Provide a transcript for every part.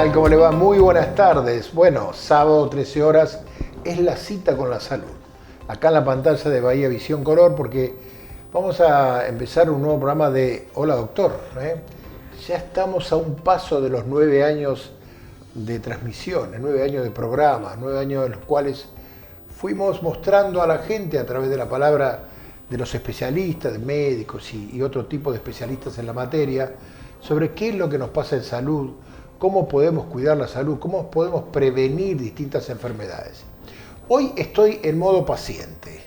tal? ¿Cómo le va? Muy buenas tardes. Bueno, sábado 13 horas es la cita con la salud. Acá en la pantalla de Bahía Visión Color, porque vamos a empezar un nuevo programa de Hola Doctor. Ya estamos a un paso de los 9 años de transmisión, 9 años de programa, 9 años en los cuales fuimos mostrando a la gente a través de la palabra de los especialistas, de médicos y otro tipo de especialistas en la materia, sobre qué es lo que nos pasa en salud, cómo podemos cuidar la salud, cómo podemos prevenir distintas enfermedades. Hoy estoy en modo paciente.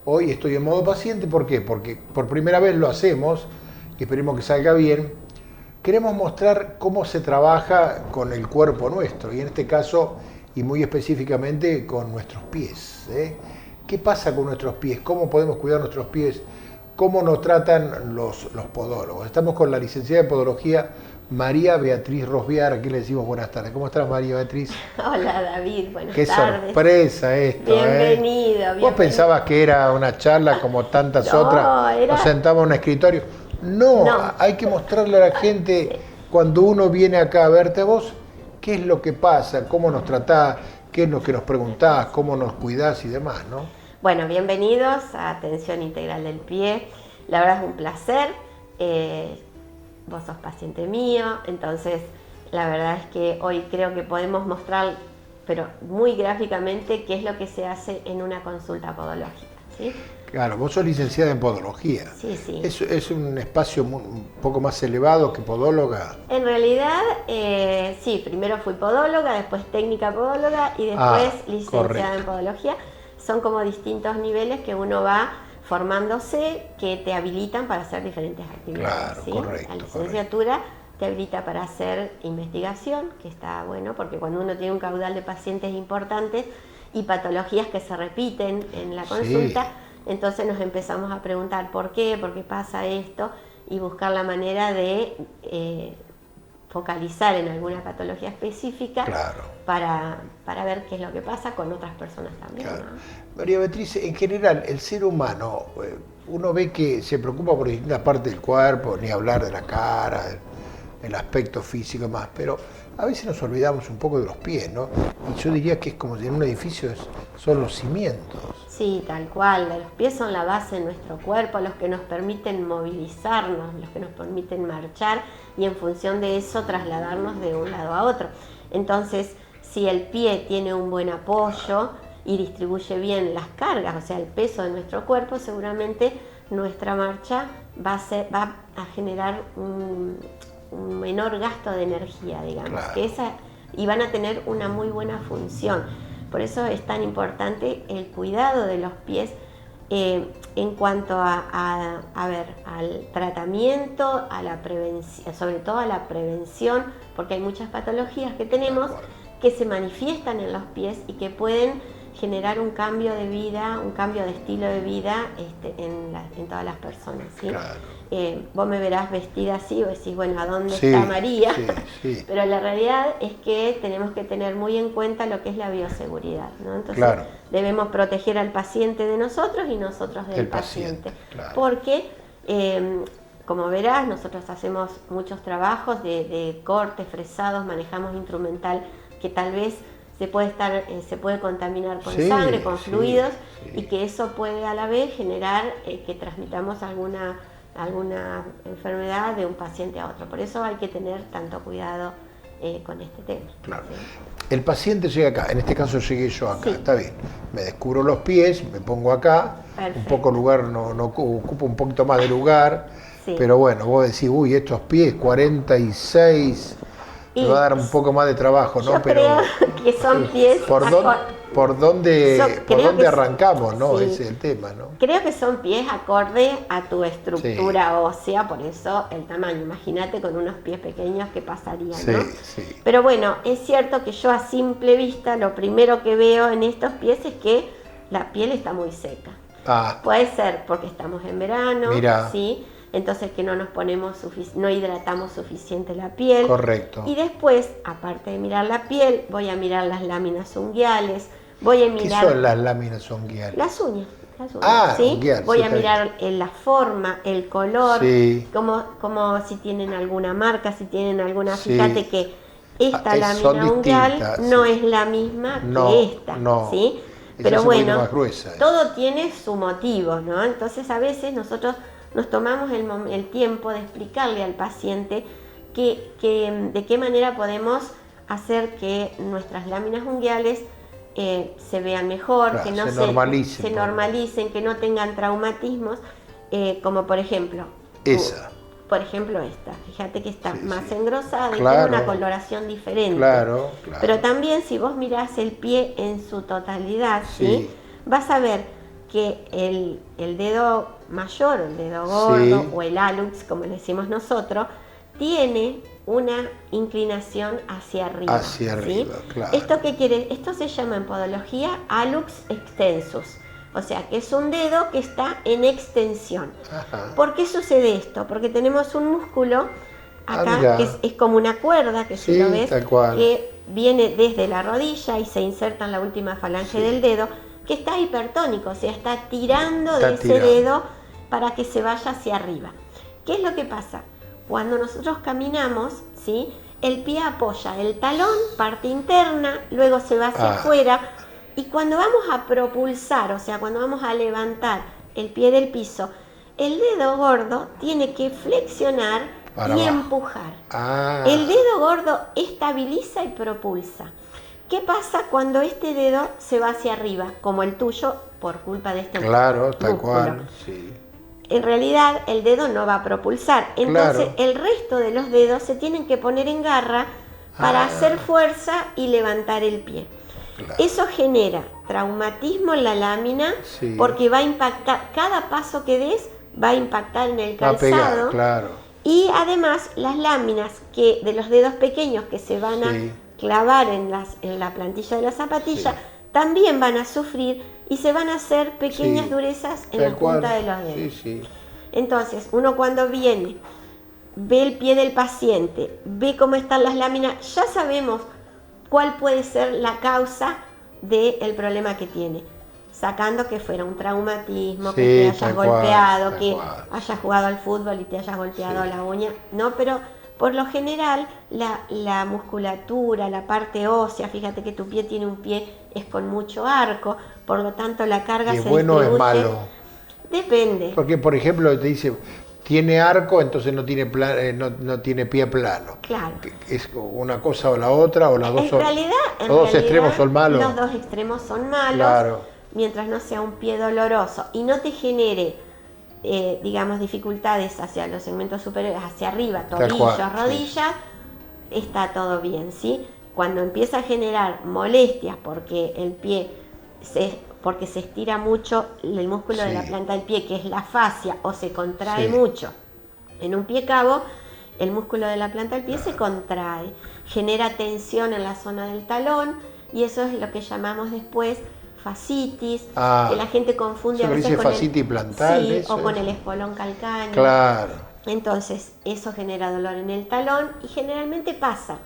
Hoy estoy en modo paciente, ¿por qué? Porque por primera vez lo hacemos, y esperemos que salga bien. Queremos mostrar cómo se trabaja con el cuerpo nuestro, y en este caso, y muy específicamente, con nuestros pies. ¿Qué pasa con nuestros pies? ¿Cómo podemos cuidar nuestros pies? ¿Cómo nos tratan los podólogos? Estamos con la licenciada de Podología, María Beatriz Rosviar, aquí le decimos buenas tardes. ¿Cómo estás, María Beatriz? Hola, David, buenas tardes. Qué sorpresa esto, bienvenido. ¿Vos pensabas que era una charla como tantas otras? Nos sentamos en un escritorio. No, hay que mostrarle a la gente, cuando uno viene acá a verte a vos, qué es lo que pasa, cómo nos tratás, qué es lo que nos preguntás, cómo nos cuidás y demás, ¿no? Bueno, bienvenidos a Atención Integral del Pie. La verdad es un placer. Vos sos paciente mío, entonces la verdad es que hoy creo que podemos mostrar, pero muy gráficamente, qué es lo que se hace en una consulta podológica, ¿sí? Claro, vos sos licenciada en podología. Sí, sí. Es un espacio un poco más elevado que podóloga. En realidad, sí, primero fui podóloga, después técnica podóloga y después licenciada en podología. Son como distintos niveles que uno va formándose, que te habilitan para hacer diferentes actividades. Claro, ¿sí? correcto. La licenciatura te habilita para hacer investigación, que está bueno, porque cuando uno tiene un caudal de pacientes importantes y patologías que se repiten en la consulta, entonces nos empezamos a preguntar por qué pasa esto, y buscar la manera de focalizar en alguna patología específica, para ver qué es lo que pasa con otras personas también. Claro. ¿No? María Beatriz, en general, el ser humano, uno ve que se preocupa por distintas partes del cuerpo, ni hablar de la cara, del aspecto físico y más, pero a veces nos olvidamos un poco de los pies, ¿no? Y yo diría que es como si en un edificio son los cimientos. Sí, tal cual. Los pies son la base de nuestro cuerpo, los que nos permiten movilizarnos, los que nos permiten marchar y en función de eso trasladarnos de un lado a otro. Entonces, si el pie tiene un buen apoyo y distribuye bien las cargas, o sea, el peso de nuestro cuerpo, seguramente nuestra marcha va a generar un menor gasto de energía, digamos, y van a tener una muy buena función. Por eso es tan importante el cuidado de los pies en cuanto al tratamiento, a la prevención, sobre todo a la prevención, porque hay muchas patologías que tenemos que se manifiestan en los pies y que pueden generar un cambio de vida, un cambio de estilo de vida en todas las personas, ¿sí? Claro. Vos me verás vestida así, o decís, bueno, ¿a dónde está María? Sí. Pero la realidad es que tenemos que tener muy en cuenta lo que es la bioseguridad, ¿no? Entonces debemos proteger al paciente de nosotros y nosotros del paciente. Porque, como verás, nosotros hacemos muchos trabajos de cortes, fresados, manejamos instrumental que tal vez se puede contaminar con sangre, con fluidos, y que eso puede a la vez generar que transmitamos alguna enfermedad de un paciente a otro. Por eso hay que tener tanto cuidado con este tema. Claro. El paciente llega acá, en este caso llegué yo acá, está bien. Me descubro los pies, me pongo acá, un poco lugar, no ocupo un poquito más de lugar, pero bueno, vos decís, uy, estos pies, 46... Me va a dar un poco más de trabajo, ¿no? Creo que son pies... ¿Por dónde arrancamos, no? Ese es el tema, ¿no? Creo que son pies acorde a tu estructura ósea, por eso el tamaño. Imagínate con unos pies pequeños qué pasaría, ¿no? Sí. Pero bueno, es cierto que yo a simple vista lo primero que veo en estos pies es que la piel está muy seca. Puede ser porque estamos en verano, ¿sí? Entonces que no hidratamos suficiente la piel. Correcto. Y después, aparte de mirar la piel, voy a mirar las láminas unguiales, voy a mirar... ¿Qué son las láminas unguiales? Las uñas, ¿sí? Unguial, voy a mirar la forma, el color, como si tienen alguna marca, si tienen alguna... Fíjate que esta lámina unguial no es la misma que esta, ¿sí? Pero bueno, todo tiene su motivo, ¿no? Entonces a veces nosotros nos tomamos el tiempo de explicarle al paciente de qué manera podemos hacer que nuestras láminas unguiales se vean mejor, claro, que no se normalicen, que no tengan traumatismos, como por ejemplo esta. Fíjate que está más engrosada, claro, y tiene una coloración diferente. Claro. Pero también si vos mirás el pie en su totalidad, ¿sí? Vas a ver que el dedo mayor, el dedo gordo, o el hallux, como le decimos nosotros, tiene una inclinación hacia arriba. ¿Sí? Claro. ¿Esto qué quiere? Esto se llama en podología hallux extensus. O sea, que es un dedo que está en extensión. Ajá. ¿Por qué sucede esto? Porque tenemos un músculo acá que es como una cuerda, que si lo ves, que viene desde la rodilla y se inserta en la última falange del dedo, que está hipertónico, o sea, está tirando de ese dedo para que se vaya hacia arriba. ¿Qué es lo que pasa? Cuando nosotros caminamos, ¿sí? El pie apoya el talón, parte interna, luego se va hacia afuera. Y cuando vamos a propulsar, o sea, cuando vamos a levantar el pie del piso, el dedo gordo tiene que flexionar y empujar. El dedo gordo estabiliza y propulsa. ¿Qué pasa cuando este dedo se va hacia arriba, como el tuyo, por culpa de este músculo? Claro, tal cual, sí. En realidad el dedo no va a propulsar, entonces el resto de los dedos se tienen que poner en garra para hacer fuerza y levantar el pie. Claro. Eso genera traumatismo en la lámina, porque va a impactar, cada paso que des va a impactar en el calzado, y además las láminas de los dedos pequeños que se van a clavar en la plantilla de la zapatilla, también van a sufrir y se van a hacer pequeñas durezas en la punta de los dedos. Entonces, uno cuando viene, ve el pie del paciente, ve cómo están las láminas, ya sabemos cuál puede ser la causa del problema que tiene, sacando que fuera un traumatismo, que te hayas golpeado, que hayas jugado al fútbol y te hayas golpeado la uña, no, pero por lo general la musculatura, la parte ósea, fíjate que tu pie tiene un pie, es con mucho arco, por lo tanto la carga se distribuye. ¿Es bueno o es malo? Depende. Porque, por ejemplo, te dice, tiene arco, entonces no tiene pie plano. Claro. ¿Es una cosa o la otra, o las dos son? En realidad, los dos extremos son malos. Los dos extremos son malos, mientras no sea un pie doloroso y no te genere, digamos, dificultades hacia los segmentos superiores, hacia arriba, tobillos, rodillas, está todo bien, ¿sí? Cuando empieza a generar molestias porque el pie porque se estira mucho el músculo de la planta del pie, que es la fascia, o se contrae mucho. En un pie cabo, el músculo de la planta del pie se contrae, genera tensión en la zona del talón, y eso es lo que llamamos después fascitis, que la gente confunde a veces con fascitis plantar, o con el espolón calcáneo. Claro. Entonces, eso genera dolor en el talón y generalmente pasa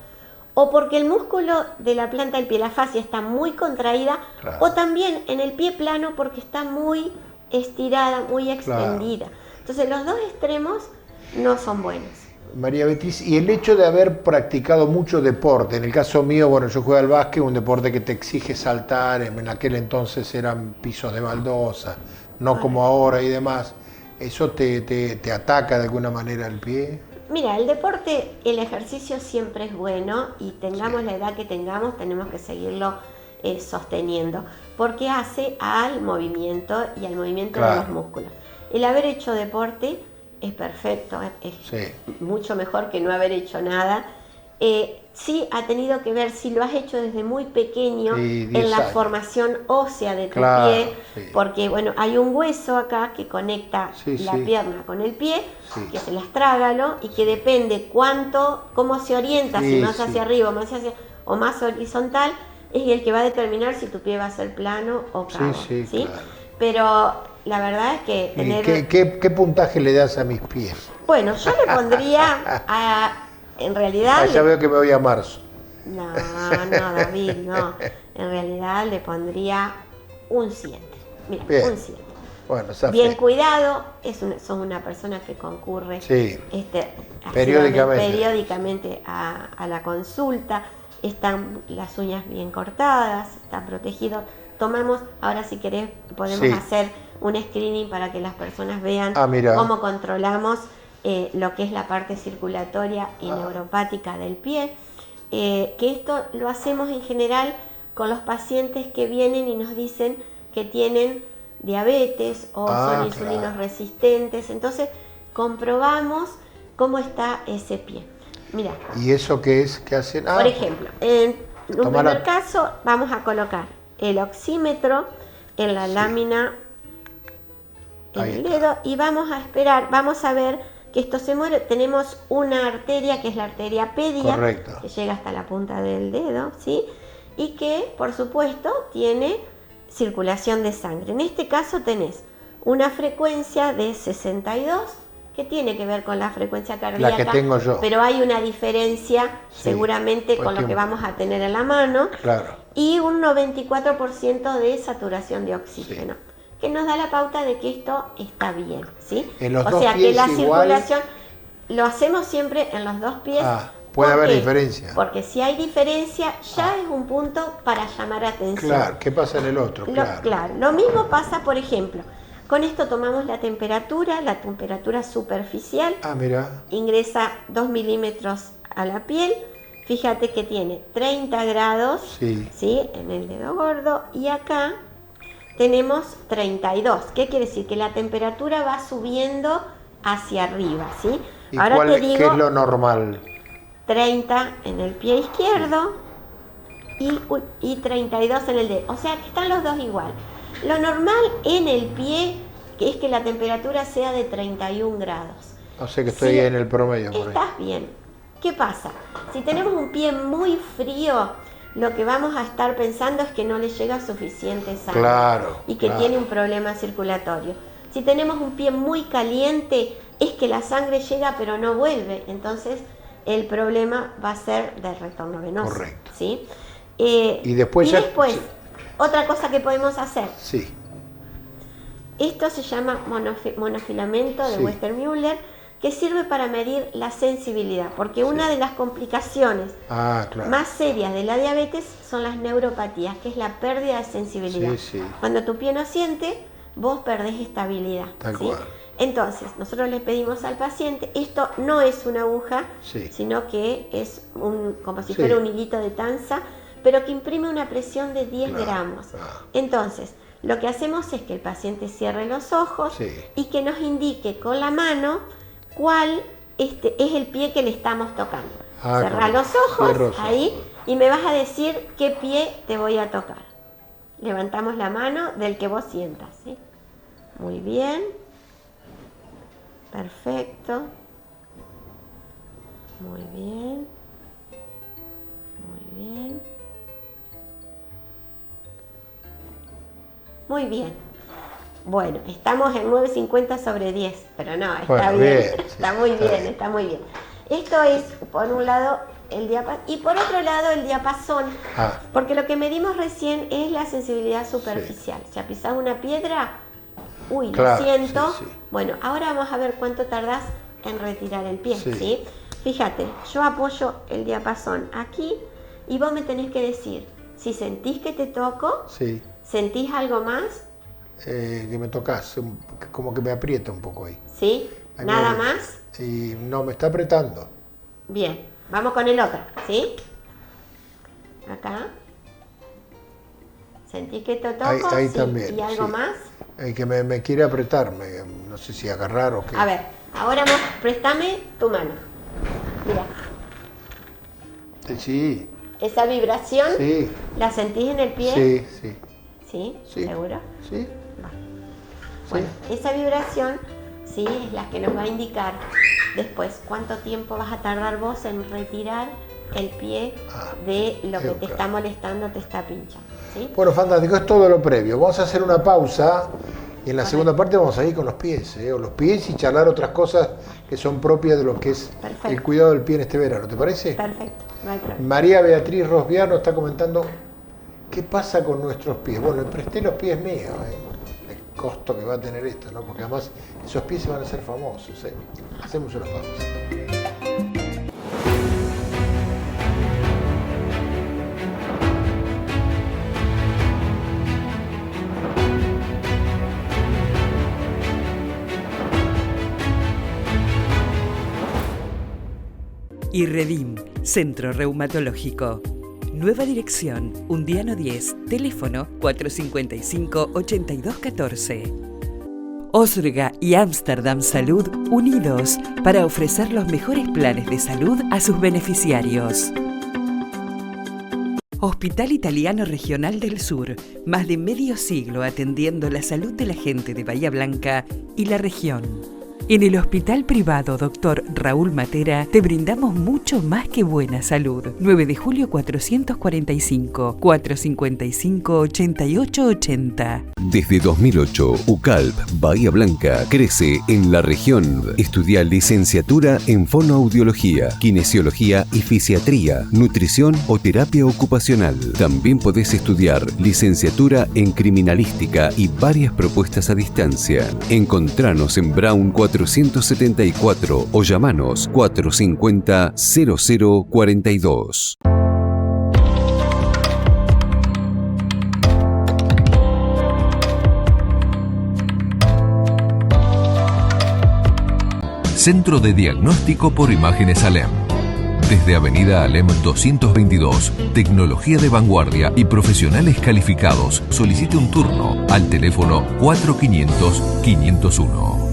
o porque el músculo de la planta del pie, la fascia, está muy contraída, o también en el pie plano porque está muy estirada, muy extendida. Entonces los dos extremos no son buenos. María Beatriz, y el hecho de haber practicado mucho deporte, en el caso mío, bueno, yo jugué al básquet, un deporte que te exige saltar, en aquel entonces eran pisos de baldosa, no como ahora y demás, ¿eso te ataca de alguna manera el pie? Mira, el deporte, el ejercicio siempre es bueno, y tengamos la edad que tengamos, tenemos que seguirlo sosteniendo, porque hace al movimiento y al movimiento de los músculos. El haber hecho deporte es perfecto, es mucho mejor que no haber hecho nada. Sí ha tenido que ver si lo has hecho desde muy pequeño en la formación ósea de tu pie, porque bueno, hay un hueso acá que conecta la pierna con el pie, que es el astrágalo, y que depende cómo se orienta, si más hacia arriba o más horizontal, es el que va a determinar si tu pie va a ser plano o cabo. Claro. Pero la verdad es que tener... ¿Qué puntaje le das a mis pies? Bueno, yo le pondría en realidad... ya veo que me voy a marzo. No, David, no. En realidad le pondría un 7. Mira, un 7. Bueno, esa bien fe. cuidado, sos una persona que concurre Sí. periódicamente, Periódicamente. a la consulta, están las uñas bien cortadas, está protegido. Tomamos, ahora si querés podemos Sí. hacer un screening para que las personas vean Mira. cómo controlamos lo que es la parte circulatoria y neuropática del pie, que esto lo hacemos en general con los pacientes que vienen y nos dicen que tienen diabetes o son insulinos Claro. resistentes, entonces comprobamos cómo está ese pie. Mira, ¿Y eso qué es? ¿Qué hacen? por ejemplo, en un Tomar primer caso vamos a colocar el oxímetro en la lámina en Ahí el está. dedo y vamos a esperar, vamos a ver que esto se mueve. Tenemos una arteria que es la arteria pedia, Correcto. que llega hasta la punta del dedo, ¿sí? Y que, por supuesto, tiene circulación de sangre. En este caso tenés una frecuencia de 62, que tiene que ver con la frecuencia cardíaca, La que tengo yo. pero hay una diferencia Sí, seguramente pues con lo que tiene- vamos a tener en la mano, Claro. y un 94% de saturación de oxígeno, que nos da la pauta de que esto está bien, ¿sí? En los o dos sea que pies la igual. circulación lo hacemos siempre en los dos pies. Puede ¿Por haber qué? diferencia. Porque si hay diferencia ya es un punto para llamar atención. Claro, ¿qué pasa en el otro? Claro, lo mismo pasa, por ejemplo, con esto tomamos la temperatura superficial, Mira. ingresa 2 milímetros a la piel, fíjate que tiene 30 grados, Sí. ¿sí? En el dedo gordo, y acá tenemos 32. ¿Qué quiere decir? Que la temperatura va subiendo hacia arriba, ¿sí? ¿Y Ahora cuál, te digo, qué es lo normal? 30 en el pie izquierdo y 32 en el dedo. O sea que están los dos igual. Lo normal en el pie es que la temperatura sea de 31 grados. O sea que estoy Sí, en el promedio por ahí. Estás bien. ¿Qué pasa? Si tenemos un pie muy frío, lo que vamos a estar pensando es que no le llega suficiente sangre, Claro, y que claro. tiene un problema circulatorio. Si tenemos un pie muy caliente, es que la sangre llega pero no vuelve. Entonces el problema va a ser de retorno venoso. Correcto. ¿Sí? Y después ya- sí. Otra cosa que podemos hacer. Sí. Esto se llama monofilamento de Sí. Westermüller, que sirve para medir la sensibilidad, porque una de las complicaciones Claro. más serias de la diabetes son las neuropatías, que es la pérdida de sensibilidad. Sí, sí. Cuando tu pie no siente, vos perdés estabilidad. Tal ¿sí? cual. Entonces, nosotros le pedimos al paciente, esto no es una aguja, Sí. sino que es como si Sí. fuera un hilito de tanza, pero que imprime una presión de 10 Claro. gramos. Entonces, lo que hacemos es que el paciente cierre los ojos Sí. y que nos indique con la mano cuál es el pie que le estamos tocando. Cerrá Correcto. los ojos Cierro los ahí ojos. y me vas a decir qué pie te voy a tocar. Levantamos la mano del que vos sientas, ¿sí? Muy bien. Perfecto. Muy bien. Muy bien. Muy bien. Bueno, estamos en 9,50 sobre 10, pero no, está Bueno, bien, bien, sí, está muy está bien, bien. está muy bien. Esto es, por un lado, el diapasón, y por otro lado, el diapasón, porque lo que medimos recién es la sensibilidad superficial. Si pisás una piedra, uy, Claro, lo siento. sí, sí. Bueno, ahora vamos a ver cuánto tardás en retirar el pie, Sí. ¿sí? Fíjate, yo apoyo el diapasón aquí y vos me tenés que decir si sentís que te toco, Sí. sentís algo más, Que me tocas, como que me aprieta un poco ahí. ¿sí? Ahí Nada me- más. Y no, me está apretando. Bien, vamos con el otro, ¿sí? Acá. ¿Sentís que te toco? Ahí Sí. también, ¿Y algo sí. más? Que me quiere apretar, no sé si agarrar o qué. A ver, ahora préstame tu mano. Mira, Sí, esa vibración, sí, ¿la sentís en el pie? sí, sí. ¿Sí? Sí. ¿Seguro? Sí. Va. Bueno, esa vibración, sí, es la que nos va a indicar después cuánto tiempo vas a tardar vos en retirar el pie de lo que te claro. está molestando, te está pinchando, ¿sí? Bueno, fantástico, es todo lo previo. Vamos a hacer una pausa y en la Correcto. segunda parte vamos a ir con los pies, o los pies y charlar otras cosas que son propias de lo que es Perfecto. el cuidado del pie en este verano. ¿Te parece? Perfecto, no hay problema. María Beatriz Rosviar nos está comentando qué pasa con nuestros pies. Bueno, le presté los pies míos. costo que va a tener esto, ¿no? Porque además esos pies se van a hacer famosos, ¿eh? Hacemos una pausa. IRREDIM, Centro Reumatológico. Nueva dirección, Undiano 10, teléfono 455-8214. Osrga y Amsterdam Salud unidos para ofrecer los mejores planes de salud a sus beneficiarios. Hospital Italiano Regional del Sur, más de medio siglo atendiendo la salud de la gente de Bahía Blanca y la región. En el Hospital Privado Dr. Raúl Matera te brindamos mucho más que buena salud. 9 de julio 445, 455-8880. Desde 2008, UCALP Bahía Blanca crece en la región. Estudia licenciatura en fonoaudiología, kinesiología y fisiatría, nutrición o terapia ocupacional. También podés estudiar licenciatura en criminalística y varias propuestas a distancia. Encontranos en Brown 474 o llamanos 450-0042. Centro de Diagnóstico por Imágenes Alem. Desde Avenida Alem 222, tecnología de vanguardia y profesionales calificados. Solicite un turno al teléfono 4500-501.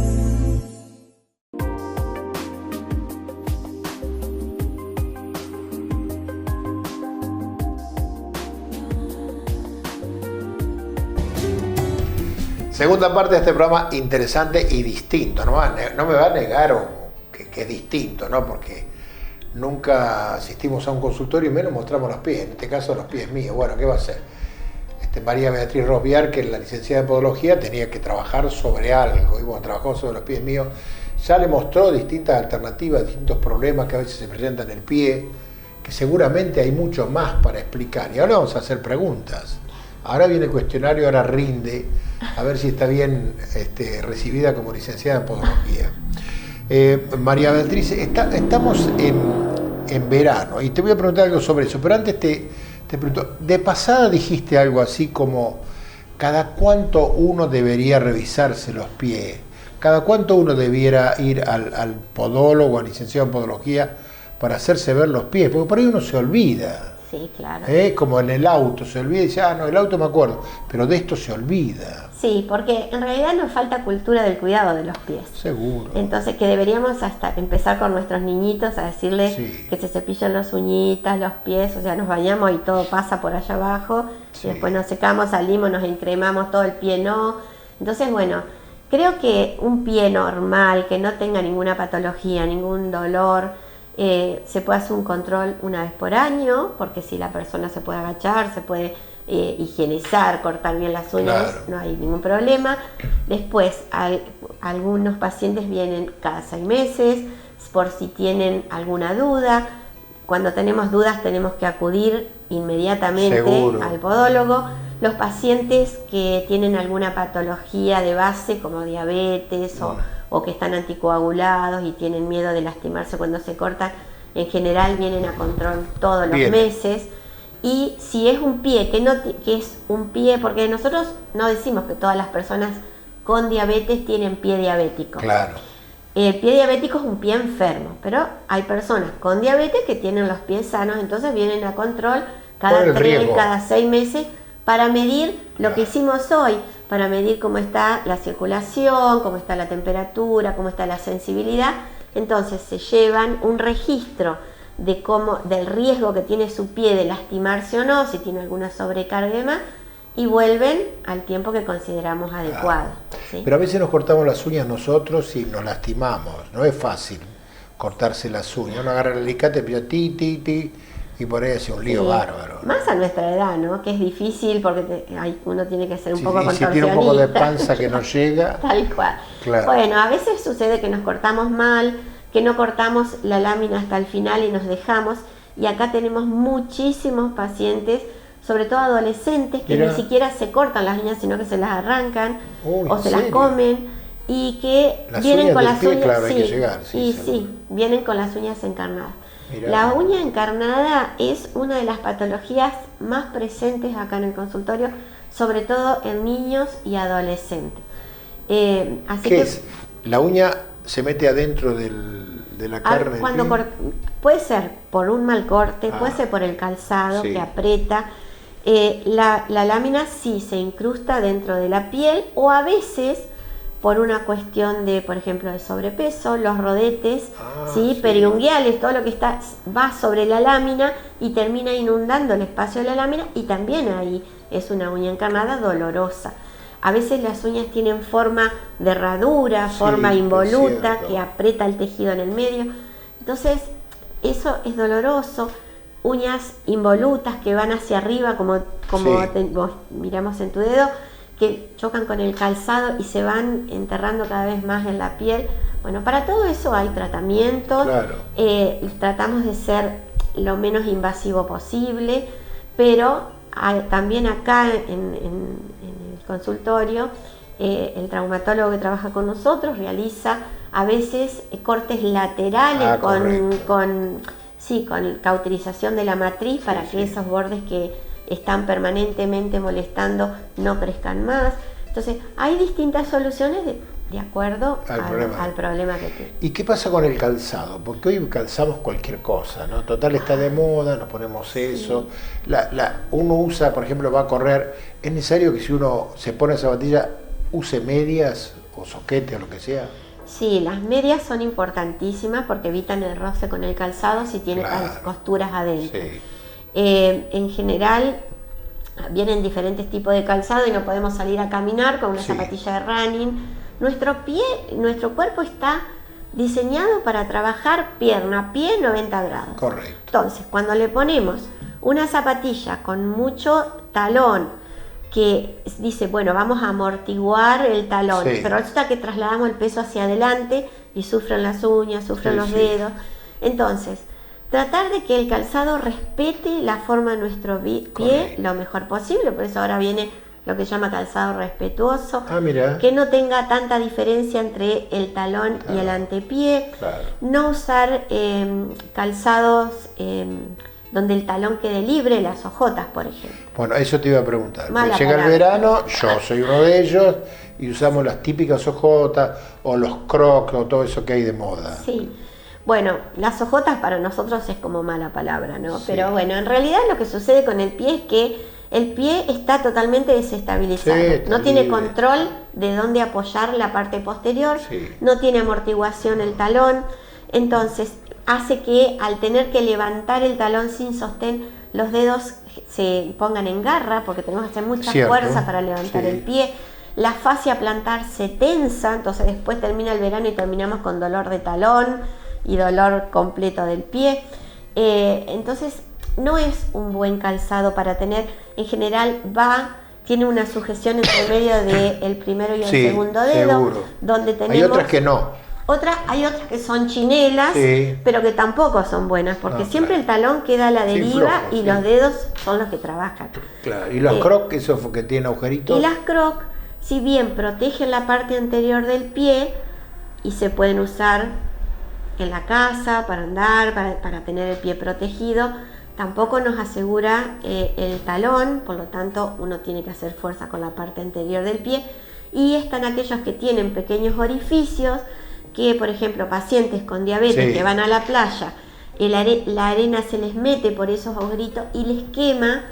Segunda parte de este programa interesante y distinto. No me va a negar que es distinto, ¿no? Porque nunca asistimos a un consultorio y menos mostramos los pies. En este caso los pies míos. Bueno, ¿qué va a hacer? María Beatriz Rosviar, que es la licenciada en podología, tenía que trabajar sobre algo. Y bueno, trabajó sobre los pies míos. Ya le mostró distintas alternativas, distintos problemas que a veces se presentan en el pie, que seguramente hay mucho más para explicar. Y ahora vamos a hacer preguntas. Ahora viene el cuestionario, ahora rinde, a ver si está bien recibida como licenciada en podología. María Beatriz, estamos en verano y te voy a preguntar algo sobre eso, pero antes te pregunto, de pasada dijiste algo así como, ¿cada cuánto uno debería revisarse los pies? ¿Cada cuánto uno debiera ir al podólogo, al licenciado en podología, para hacerse ver los pies? Porque por ahí uno se olvida. Sí, claro. Como en el auto, se olvida y dice, no, el auto me acuerdo, pero de esto se olvida. Sí, porque en realidad nos falta cultura del cuidado de los pies. Seguro. Entonces que deberíamos hasta empezar con nuestros niñitos a decirles que se cepillen las uñitas, los pies, o sea, nos bañamos y todo pasa por allá abajo, y después nos secamos, salimos, nos encremamos, todo el pie no. Entonces, bueno, creo que un pie normal, que no tenga ninguna patología, ningún dolor, se puede hacer un control una vez por año, porque si la persona se puede agachar, se puede higienizar, cortar bien las uñas, claro, no hay ningún problema. Después, algunos pacientes vienen cada 6 meses, por si tienen alguna duda. Cuando tenemos dudas tenemos que acudir inmediatamente al podólogo. Los pacientes que tienen alguna patología de base, como diabetes o que están anticoagulados y tienen miedo de lastimarse cuando se cortan, en general vienen a control todos los meses. Y si es un pie, que es un pie, porque nosotros no decimos que todas las personas con diabetes tienen pie diabético. Claro. El pie diabético es un pie enfermo, pero hay personas con diabetes que tienen los pies sanos, entonces vienen a control cada 3, cada 6 meses para medir lo que hicimos hoy, para medir cómo está la circulación, cómo está la temperatura, cómo está la sensibilidad. Entonces se llevan un registro del riesgo que tiene su pie de lastimarse o no, si tiene alguna sobrecarga y demás, y vuelven al tiempo que consideramos adecuado. ¿Sí? Pero a veces nos cortamos las uñas nosotros y nos lastimamos, no es fácil cortarse las uñas, uno agarra el alicate, ti, y por ahí hace un lío bárbaro. Más a nuestra edad, ¿no? Que es difícil porque uno tiene que ser un poco contorsionista. Si tiene un poco de panza que no llega. Tal cual. Claro. Bueno, a veces sucede que nos cortamos mal, que no cortamos la lámina hasta el final y nos dejamos. Y acá tenemos muchísimos pacientes, sobre todo adolescentes que Mirá. ni siquiera se cortan las uñas, sino que se las arrancan Uy, o ¿en se las serio? comen y que Las vienen uñas con del las pie, uñas, claro, hay sí, que llegar, sí, y seguro. sí, vienen con las uñas encarnadas. Mirá. La uña encarnada es una de las patologías más presentes acá en el consultorio, sobre todo en niños y adolescentes. Así ¿Qué que es? La uña se mete adentro de la carne del cuando pie. puede ser por un mal corte, Ah, puede ser por el calzado sí. que aprieta. La lámina sí se incrusta dentro de la piel, o a veces por una cuestión de, por ejemplo, de sobrepeso, los rodetes, sí. periunguiales, todo lo que va sobre la lámina y termina inundando el espacio de la lámina, y también ahí es una uña encarnada dolorosa. A veces las uñas tienen forma de herradura, Sí, forma es involuta, cierto. que aprieta el tejido en el medio. Entonces, eso es doloroso. Uñas involutas que van hacia arriba, como Sí. vos miramos en tu dedo, que chocan con el calzado y se van enterrando cada vez más en la piel. Bueno, para todo eso hay tratamientos. Claro. Tratamos de ser lo menos invasivo posible, pero también acá en el consultorio, el traumatólogo que trabaja con nosotros realiza a veces cortes laterales con cauterización de la matriz para que esos bordes que están permanentemente molestando no crezcan más. Entonces hay distintas soluciones de acuerdo al problema que tiene. ¿Y qué pasa con el calzado? Porque hoy calzamos cualquier cosa, ¿no? Total, está de moda, nos ponemos eso. Uno usa, por ejemplo, va a correr. ¿Es necesario que si uno se pone zapatilla use medias o soquete o lo que sea? Sí, las medias son importantísimas porque evitan el roce con el calzado si tiene costuras adentro. Sí. En general vienen diferentes tipos de calzado y no podemos salir a caminar con una zapatilla de running. Nuestro cuerpo está diseñado para trabajar pierna a pie 90 grados. Correcto. Entonces, cuando le ponemos una zapatilla con mucho talón, que dice, bueno, vamos a amortiguar el talón, pero resulta que trasladamos el peso hacia adelante y sufren las uñas, sufren los dedos. Entonces, tratar de que el calzado respete la forma de nuestro pie lo mejor posible, por eso ahora viene lo que se llama calzado respetuoso, que no tenga tanta diferencia entre el talón y el antepié, no usar calzados donde el talón quede libre, las ojotas, por ejemplo. Bueno, eso te iba a preguntar. Mala Llega palabra. el verano, yo soy uno de ellos, y usamos las típicas ojotas, o los crocs, o todo eso que hay de moda. Sí. Bueno, las ojotas para nosotros es como mala palabra, ¿no? Sí. Pero bueno, en realidad lo que sucede con el pie es que el pie está totalmente desestabilizado. No tiene control de dónde apoyar la parte posterior, no tiene amortiguación el talón, entonces hace que al tener que levantar el talón sin sostén, los dedos se pongan en garra porque tenemos que hacer mucha fuerza para levantar el pie. La fascia plantar se tensa, entonces después termina el verano y terminamos con dolor de talón y dolor completo del pie. Entonces no es un buen calzado para tener. En general tiene una sujeción entre medio del primero y el segundo dedo, donde tenemos... Hay otras que no. Hay otras que son chinelas, pero que tampoco son buenas, porque siempre el talón queda a la deriva y los dedos son los que trabajan. Claro, y los crocs, esos que tienen agujeritos. Y las crocs, si bien protegen la parte anterior del pie y se pueden usar en la casa para andar, para tener el pie protegido, tampoco nos asegura el talón, por lo tanto uno tiene que hacer fuerza con la parte anterior del pie. Y están aquellos que tienen pequeños orificios, que por ejemplo pacientes con diabetes que van a la playa, la arena se les mete por esos agujeritos y les quema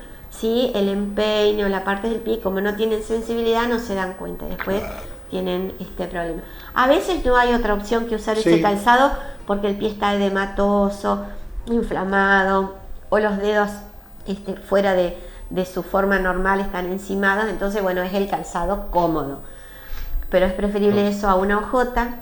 el empeine o la parte del pie, como no tienen sensibilidad no se dan cuenta, después tienen este problema. A veces no hay otra opción que usar ese calzado porque el pie está edematoso, inflamado, o los dedos fuera de su forma normal están encimados, entonces bueno, es el calzado cómodo. Pero es preferible eso a una hojota.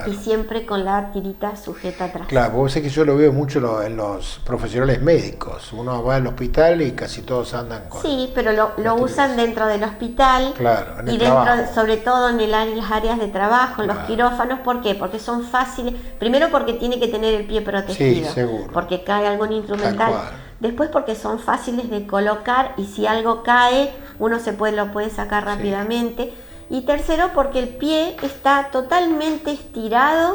Y siempre con la tirita sujeta atrás. Claro, vos sabés que yo lo veo mucho en los profesionales médicos. Uno va al hospital y casi todos andan con... Sí, pero lo usan dentro del hospital en el y sobre todo en las áreas de trabajo, en los quirófanos. ¿Por qué? Porque son fáciles. Primero porque tiene que tener el pie protegido. Sí, seguro. Porque cae algún instrumental. Después porque son fáciles de colocar y si algo cae, uno lo puede sacar rápidamente. Y tercero porque el pie está totalmente estirado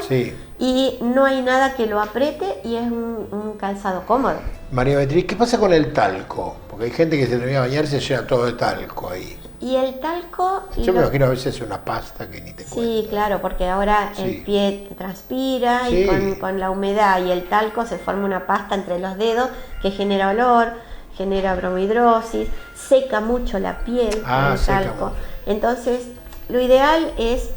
y no hay nada que lo apriete y es un calzado cómodo. María Beatriz, ¿qué pasa con el talco? Porque hay gente que se termina de bañar y se llena todo de talco ahí. Y el talco... Yo me imagino a veces una pasta que ni te cuento. Sí, claro, porque ahora el pie transpira y con la humedad y el talco se forma una pasta entre los dedos que genera olor, genera bromhidrosis, seca mucho la piel el talco. Entonces, lo ideal es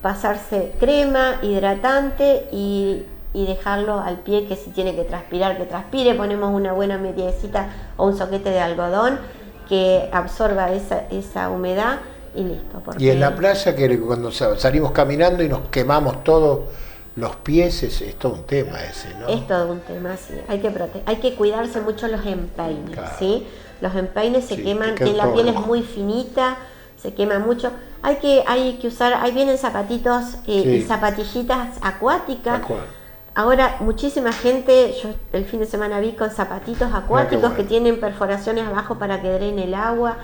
pasarse crema, hidratante y dejarlo al pie, que si tiene que transpirar, que transpire. Ponemos una buena mediecita o un soquete de algodón que absorba esa humedad y listo. Y en la playa, que cuando salimos caminando y nos quemamos todos los pies, es todo un tema ese, ¿no? Es todo un tema, sí. Hay que cuidarse mucho los empeines, ¿sí? Los empeines se queman, la piel es muy finita, se quema mucho. Hay que usar, ahí vienen zapatitos y zapatillitas acuáticas. Ahora muchísima gente, yo el fin de semana vi con zapatitos acuáticos que tienen perforaciones abajo para que drene el agua.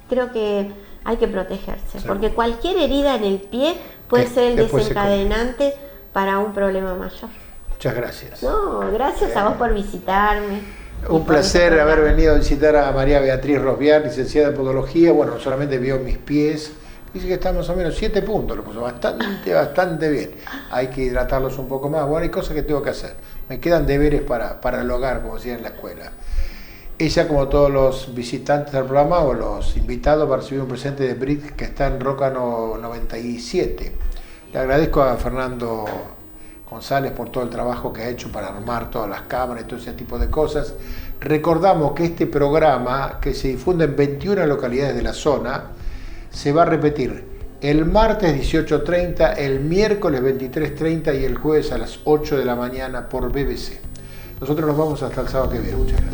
Creo que hay que protegerse, porque cualquier herida en el pie puede ser el desencadenante para un problema mayor. Muchas gracias. No, gracias a vos por visitarme. Un placer haber venido a visitar a María Beatriz Rosviar, licenciada en podología. Bueno, solamente vio mis pies. Dice que está más o menos 7 puntos, lo puso bastante bien. Hay que hidratarlos un poco más. Bueno, hay cosas que tengo que hacer. Me quedan deberes para el hogar, como decía en la escuela. Ella, como todos los visitantes del programa o los invitados, va a recibir un presente de Brit que está en Rócano 97. Le agradezco a Fernando González por todo el trabajo que ha hecho para armar todas las cámaras y todo ese tipo de cosas. Recordamos que este programa, que se difunde en 21 localidades de la zona, se va a repetir el martes 18:30, el miércoles 23:30 y el jueves a las 8 de la mañana por BBC. Nosotros nos vamos hasta el sábado que viene. Muchas gracias.